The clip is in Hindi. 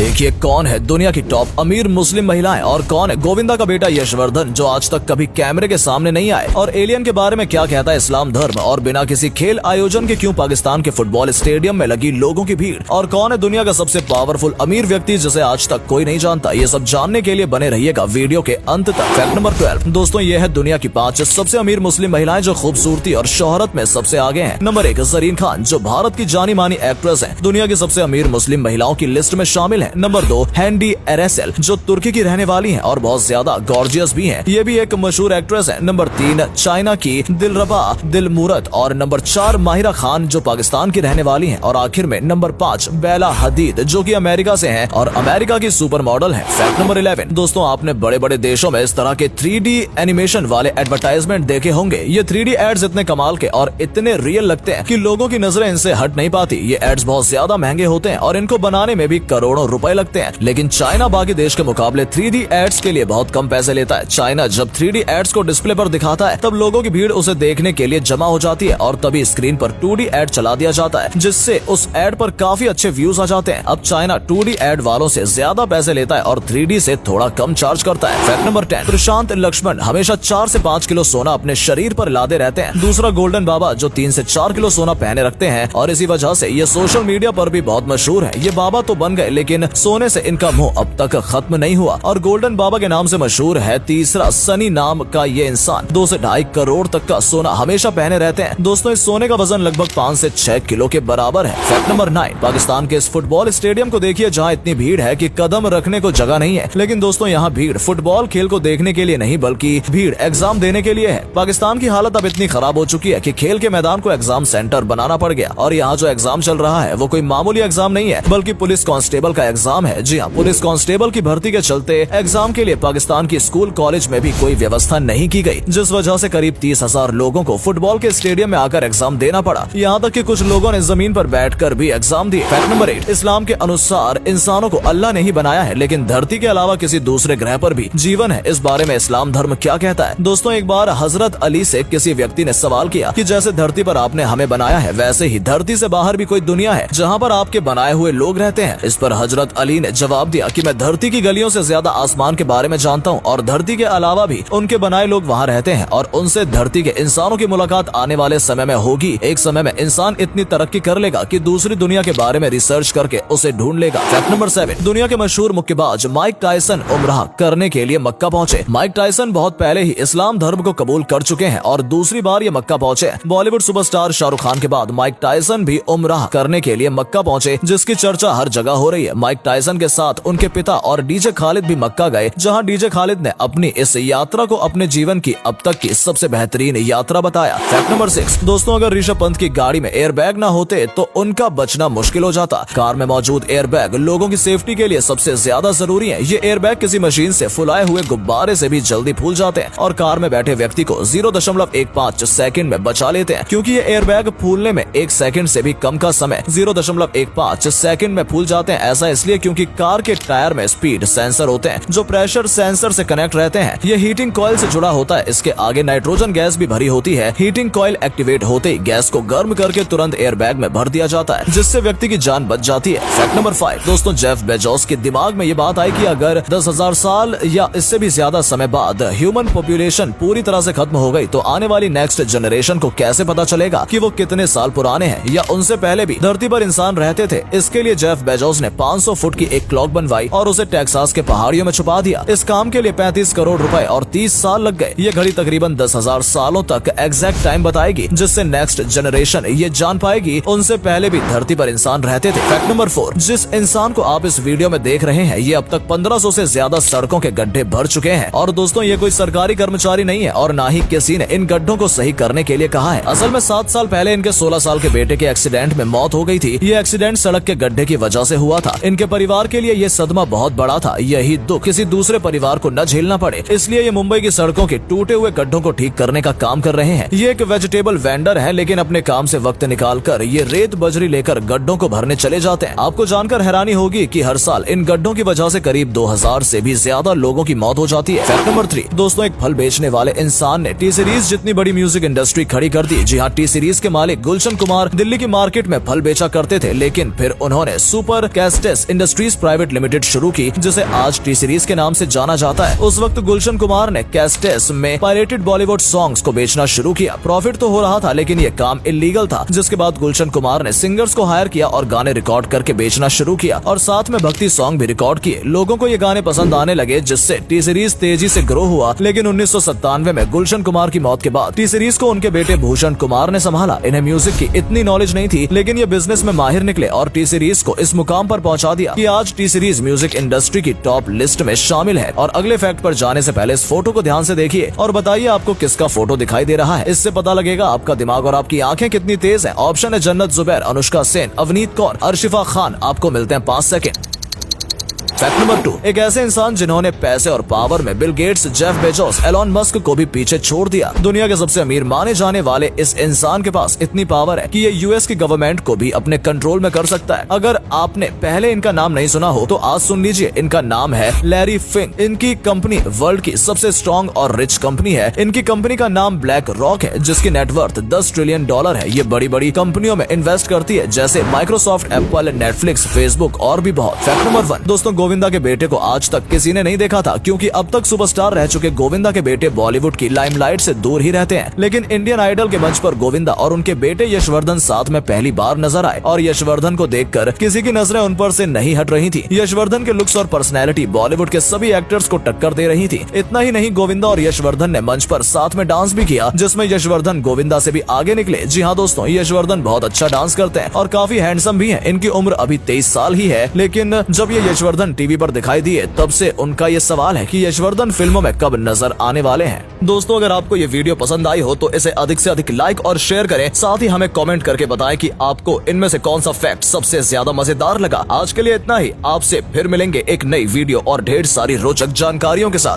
देखिए कौन है दुनिया की टॉप अमीर मुस्लिम महिलाएं और कौन है गोविंदा का बेटा यशवर्धन जो आज तक कभी कैमरे के सामने नहीं आए, और एलियन के बारे में क्या कहता है इस्लाम धर्म, और बिना किसी खेल आयोजन के क्यों पाकिस्तान के फुटबॉल स्टेडियम में लगी लोगों की भीड़, और कौन है दुनिया का सबसे पावरफुल अमीर व्यक्ति जिसे आज तक कोई नहीं जानता। ये सब जानने के लिए बने रहिएगा वीडियो के अंत तक। फैक्ट नंबर 12 दोस्तों, ये है दुनिया की 5 सबसे अमीर मुस्लिम महिलाएं जो खूबसूरती और शोहरत में सबसे आगे हैं। नंबर 1 ज़रीन खान जो भारत की जानी मानी एक्ट्रेस है, दुनिया की सबसे अमीर मुस्लिम महिलाओं की लिस्ट में शामिल है। नंबर 2 हैंडी एरेसेल जो तुर्की की रहने वाली हैं और बहुत ज्यादा गॉर्जियस भी हैं, ये भी एक मशहूर एक्ट्रेस है। नंबर 3 चाइना की दिलरबा दिलमुरत, और नंबर 4 माहिरा खान जो पाकिस्तान की रहने वाली हैं, और आखिर में नंबर 5 बेला हदीद जो कि अमेरिका से हैं और अमेरिका की सुपर मॉडल है। फैक्ट नंबर 11 दोस्तों, आपने बड़े बड़े देशों में इस तरह के 3D एनिमेशन वाले एडवर्टाइजमेंट देखे होंगे। ये 3D एड्स इतने कमाल के और इतने रियल लगते हैं कि लोगों की नजरें इनसे हट नहीं पाती। ये एड्स बहुत ज्यादा महंगे होते हैं और इनको बनाने में भी करोड़ों रुपए लगते हैं, लेकिन चाइना बाकी देश के मुकाबले 3D एड्स के लिए बहुत कम पैसे लेता है। चाइना जब 3D एड्स को डिस्प्ले पर दिखाता है तब लोगों की भीड़ उसे देखने के लिए जमा हो जाती है और तभी स्क्रीन पर 2D एड चला दिया जाता है, जिससे उस एड पर काफी अच्छे व्यूज आ जाते हैं। अब चाइना 2D एड वालों से ज्यादा पैसे लेता है और 3D से थोड़ा कम चार्ज करता है। फैक्ट नंबर 10 प्रशांत लक्ष्मण हमेशा 4 से 5 किलो सोना अपने शरीर पर लादे रहते हैं। दूसरा गोल्डन बाबा जो 3 से 4 किलो सोना पहने रखते हैं और इसी वजह से ये सोशल मीडिया पर भी बहुत मशहूर है। ये बाबा तो बन गए लेकिन सोने से इनका मुंह अब तक खत्म नहीं हुआ, और गोल्डन बाबा के नाम से मशहूर है तीसरा सनी नाम का ये इंसान 2 से 2.5 करोड़ तक का सोना हमेशा पहने रहते हैं। दोस्तों, इस सोने का वजन लगभग 5 से 6 किलो के बराबर है। फैक्ट नंबर 9 पाकिस्तान के इस फुटबॉल स्टेडियम को देखिए जहाँ इतनी भीड़ है कि कदम रखने को जगह नहीं है, लेकिन दोस्तों यहाँ भीड़ फुटबॉल खेल को देखने के लिए नहीं बल्कि भीड़ एग्जाम देने के लिए है। पाकिस्तान की हालत अब इतनी खराब हो चुकी है कि खेल के मैदान को एग्जाम सेंटर बनाना पड़ गया, और यहाँ जो एग्जाम चल रहा है वो कोई मामूली एग्जाम नहीं है बल्कि पुलिस कांस्टेबल का एग्जाम है। जी हाँ, पुलिस कांस्टेबल की भर्ती के चलते एग्जाम के लिए पाकिस्तान की स्कूल कॉलेज में भी कोई व्यवस्था नहीं की गई, जिस वजह से करीब 30,000 लोगों को फुटबॉल के स्टेडियम में आकर एग्जाम देना पड़ा। यहाँ तक कि कुछ लोगों ने जमीन पर बैठकर भी एग्जाम दिए। फैक्ट नंबर 8 इस्लाम के अनुसार इंसानों को अल्लाह ने ही बनाया है, लेकिन धरती के अलावा किसी दूसरे ग्रह पर भी जीवन है। इस बारे में इस्लाम धर्म क्या कहता है? दोस्तों, एक बार हजरत अली से किसी व्यक्ति ने सवाल किया कि जैसे धरती पर आपने हमें बनाया है वैसे ही धरती से बाहर भी कोई दुनिया है जहाँ पर आपके बनाए हुए लोग रहते हैं। इस पर हजरत अली ने जवाब दिया कि मैं धरती की गलियों से ज्यादा आसमान के बारे में जानता हूँ, और धरती के अलावा भी उनके बनाए लोग वहाँ रहते हैं और उनसे धरती के इंसानों की मुलाकात आने वाले समय में होगी। एक समय में इंसान इतनी तरक्की कर लेगा कि दूसरी दुनिया के बारे में रिसर्च करके उसे ढूंढ लेगा। फैक्ट नंबर 7 दुनिया के मशहूर मुक्केबाज माइक टायसन उम्राह करने के लिए मक्का पहुँचे। माइक टायसन बहुत पहले ही इस्लाम धर्म को कबूल कर चुके हैं और दूसरी बार ये मक्का पहुँचे। बॉलीवुड सुपरस्टार शाहरुख खान के बाद माइक टायसन भी उम्राह करने के लिए मक्का पहुँचे, जिसकी चर्चा हर जगह हो रही है। माइक टायसन के साथ उनके पिता और डीजे खालिद भी मक्का गए, जहां डीजे खालिद ने अपनी इस यात्रा को अपने जीवन की अब तक की सबसे बेहतरीन यात्रा बताया। फैक्ट नंबर 6 दोस्तों, अगर ऋषभ पंत की गाड़ी में एयरबैग ना होते तो उनका बचना मुश्किल हो जाता। कार में मौजूद एयरबैग लोगों की सेफ्टी के लिए सबसे ज्यादा जरूरी है। ये एयरबैग किसी मशीन से फुलाए हुए गुब्बारे से भी जल्दी फूल जाते हैं और कार में बैठे व्यक्ति को 0.15 सेकंड में बचा लेते हैं, क्योंकि ये एयरबैग फूलने में 1 सेकंड से भी कम का समय 0.15 सेकंड में फूल जाते हैं। ऐसा इसलिए क्योंकि कार के टायर में स्पीड सेंसर होते हैं जो प्रेशर सेंसर से कनेक्ट रहते हैं। ये हीटिंग कॉइल से जुड़ा होता है। इसके आगे नाइट्रोजन गैस भी भरी होती है। हीटिंग कॉइल एक्टिवेट होते ही गैस को गर्म करके तुरंत एयरबैग में भर दिया जाता है, जिससे व्यक्ति की जान बच जाती है। फैक्ट नंबर 5 दोस्तों, जेफ बेजोस के दिमाग में ये बात आई कि अगर 10,000 साल या इससे भी ज्यादा समय बाद ह्यूमन पॉपुलेशन पूरी तरह से खत्म हो गई तो आने वाली नेक्स्ट जनरेशन को कैसे पता चलेगा कि वो कितने साल पुराने हैं या उनसे पहले भी धरती पर इंसान रहते थे। इसके लिए जेफ बेजोस ने 500 फुट की एक क्लॉक बनवाई और उसे टेक्सास के पहाड़ियों में छुपा दिया। इस काम के लिए 35 करोड़ रुपए और 30 साल लग गए। ये घड़ी तकरीबन 10,000 सालों तक एग्जैक्ट टाइम बताएगी, जिससे नेक्स्ट जनरेशन ये जान पाएगी उनसे पहले भी धरती पर इंसान रहते थे। फैक्ट नंबर 4 जिस इंसान को आप इस वीडियो में देख रहे हैं ये अब तक 1500 से ज्यादा सड़कों के गड्ढे भर चुके हैं, और दोस्तों ये कोई सरकारी कर्मचारी नहीं है और ना ही किसी ने इन गड्ढों को सही करने के लिए कहा है। असल में 7 साल पहले इनके 16 साल के बेटे के एक्सीडेंट में मौत हो गई थी। ये एक्सीडेंट सड़क के गड्ढे की वजह से हुआ था। इनके परिवार के लिए ये सदमा बहुत बड़ा था। यही दुख किसी दूसरे परिवार को न झेलना पड़े, इसलिए ये मुंबई की सड़कों के टूटे हुए गड्ढों को ठीक करने का काम कर रहे हैं। ये एक वेजिटेबल वेंडर है, लेकिन अपने काम से वक्त निकालकर ये रेत बजरी लेकर गड्ढों को भरने चले जाते हैं। आपको जानकर हैरानी होगी कि हर साल इन गड्ढों की वजह से करीब 2000 से भी ज्यादा लोगों की मौत हो जाती है। फैक्ट नंबर 3 दोस्तों, एक फल बेचने वाले इंसान ने टी सीरीज जितनी बड़ी म्यूजिक इंडस्ट्री खड़ी कर दी। जी हाँ, टी सीरीज के मालिक गुलशन कुमार दिल्ली की मार्केट में फल बेचा करते थे, लेकिन फिर उन्होंने सुपर कैस्टेस इंडस्ट्रीज प्राइवेट लिमिटेड शुरू की, जिसे आज टी सीरीज के नाम से जाना जाता है। उस वक्त गुलशन कुमार ने कैसेट्स में पायरेटेड बॉलीवुड सॉन्ग्स को बेचना शुरू किया। प्रॉफिट तो हो रहा था, लेकिन ये काम इलीगल था। जिसके बाद गुलशन कुमार ने सिंगर्स को हायर किया और गाने रिकॉर्ड करके बेचना शुरू किया और साथ में भक्ति सॉन्ग भी रिकॉर्ड किए। लोगों को ये गाने पसंद आने लगे, जिससे टी सीरीज तेजी से ग्रो हुआ। लेकिन 1997 में गुलशन कुमार की मौत के बाद टी सीरीज को उनके बेटे भूषण कुमार ने संभाला। इन्हें म्यूजिक की इतनी नॉलेज नहीं थी, लेकिन ये बिजनेस में माहिर निकले और टी सीरीज को इस मुकाम पर पहुंचा दिया कि आज टी सीरीज म्यूजिक इंडस्ट्री की टॉप लिस्ट में शामिल है। और अगले फैक्ट पर जाने से पहले इस फोटो को ध्यान से देखिए और बताइए आपको किसका फोटो दिखाई दे रहा है। इससे पता लगेगा आपका दिमाग और आपकी आंखें कितनी तेज है। ऑप्शन है जन्नत जुबैर, अनुष्का सेन, अवनीत कौर, अर्शिफा खान। आपको मिलते हैं 5 सेकंड। फैक्ट नंबर 2, एक ऐसे इंसान जिन्होंने पैसे और पावर में Bill Gates, Jeff Bezos, Elon Musk को भी पीछे छोड़ दिया। दुनिया के सबसे अमीर माने जाने वाले इस इंसान के पास इतनी पावर है कि ये यूएस की गवर्नमेंट को भी अपने कंट्रोल में कर सकता है। अगर आपने पहले इनका नाम नहीं सुना हो तो आज सुन लीजिए। इनका नाम है लैरी फिंक। इनकी कंपनी वर्ल्ड की सबसे स्ट्रॉन्ग और रिच कंपनी है। इनकी कंपनी का नाम ब्लैक रॉक है, जिसकी नेटवर्थ $10 ट्रिलियन है। ये बड़ी बड़ी कंपनियों में इन्वेस्ट करती है, जैसे माइक्रोसॉफ्ट, एप्पल, नेटफ्लिक्स, फेसबुक और भी बहुत। फैक्ट नंबर 1, दोस्तों गोविंदा के बेटे को आज तक किसी ने नहीं देखा था, क्योंकि अब तक सुपरस्टार रह चुके गोविंदा के बेटे बॉलीवुड की लाइमलाइट से दूर ही रहते हैं। लेकिन इंडियन आइडल के मंच पर गोविंदा और उनके बेटे यशवर्धन साथ में पहली बार नजर आए और यशवर्धन को देखकर किसी की नजरें उन पर से नहीं हट रही थी। यशवर्धन के लुक्स और पर्सनैलिटी बॉलीवुड के सभी एक्टर्स को टक्कर दे रही थी। इतना ही नहीं, गोविंदा और यशवर्धन ने मंच पर साथ में डांस भी किया, जिसमें यशवर्धन गोविंदा से भी आगे निकले। जी हाँ दोस्तों, यशवर्धन बहुत अच्छा डांस करते हैं और काफी हैंडसम भी हैं। इनकी उम्र अभी 23 साल ही है। लेकिन जब ये यशवर्धन टीवी पर दिखाई दिए, तब से उनका ये सवाल है कि यशवर्धन फिल्मों में कब नजर आने वाले हैं। दोस्तों, अगर आपको ये वीडियो पसंद आई हो तो इसे अधिक से अधिक लाइक और शेयर करें। साथ ही हमें कमेंट करके बताएं कि आपको इनमें से कौन सा फैक्ट सबसे ज्यादा मजेदार लगा। आज के लिए इतना ही। आपसे फिर मिलेंगे एक नई वीडियो और ढेर सारी रोचक जानकारियों के साथ।